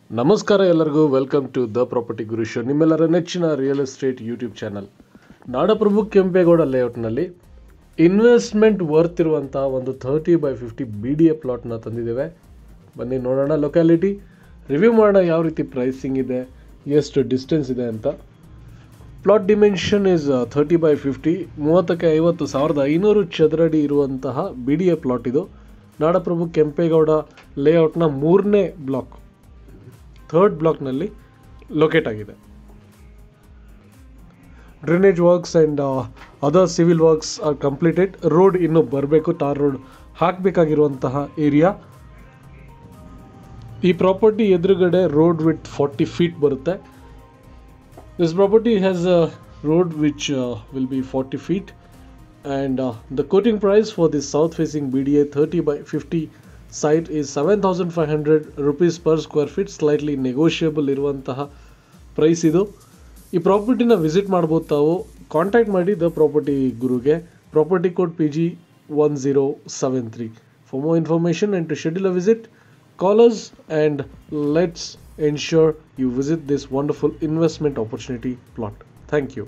ನಮಸ್ಕಾರ ಎಲ್ಲರಿಗೂ welcome to the property Guru show, ನಿಮ್ಮೆಲ್ಲರ ನೆಚ್ಚಿನ ರಿಯಲ್ ಎಸ್ಟೇಟ್ ಯೂಟ್ಯೂಬ್ ಚಾನಲ್. ನಾಡಪ್ರಭು ಕೆಂಪೇಗೌಡ ಲೇಔಟ್ನಲ್ಲಿ ಇನ್ವೆಸ್ಟ್ಮೆಂಟ್ ವರ್ತ್ ಇರುವಂಥ ಒಂದು 30/50 BDA ಪ್ಲಾಟ್ನ ತಂದಿದ್ದೇವೆ. ಬನ್ನಿ ನೋಡೋಣ, ಲೊಕ್ಯಾಲಿಟಿ ರಿವ್ಯೂ ಮಾಡೋಣ, ಯಾವ ರೀತಿ ಪ್ರೈಸಿಂಗ್ ಇದೆ, ಎಷ್ಟು ಡಿಸ್ಟೆನ್ಸ್ ಇದೆ ಅಂತ. ಪ್ಲಾಟ್ ಡಿಮೆನ್ಷನ್ ಇಸ್ 30/50, 30x50, 1500 ಚದರಡಿ ಇರುವಂತಹ BDA ಪ್ಲಾಟ್ ಇದು. ನಾಡಪ್ರಭು ಕೆಂಪೇಗೌಡ ಲೇಔಟ್ನ 3ನೇ ಬ್ಲಾಕ್, 3rd ಬ್ಲಾಕ್ನಲ್ಲಿ ಲೊಕೇಟ್ ಆಗಿದೆ. Drainage works and other civil works are completed. Road ಇನ್ನೂ ಬರಬೇಕು, ಟಾರ್ ರೋಡ್ ಹಾಕಬೇಕಾಗಿರುವಂತಹ ಏರಿಯಾ. ಈ ಪ್ರಾಪರ್ಟಿ ಎದುರುಗಡೆ ರೋಡ್ ವಿತ್ 40 feet ಬರುತ್ತೆ. This property has a road which will be 40 feet and the quoting price for this south facing BDA 30/50 site is 7,500 rupees per square feet. Slightly negotiable ಇರುವಂತಹ price ಇದು. ಈ ಪ್ರಾಪರ್ಟಿನ visit ಮಾಡ್ಬೋದು ತಾವು. Contact ಮಾಡಿ the property ಗುರುಗೆ. Property code PG1073. For more information and to schedule a visit, call us and let's ensure you visit this wonderful investment opportunity plot. Thank you.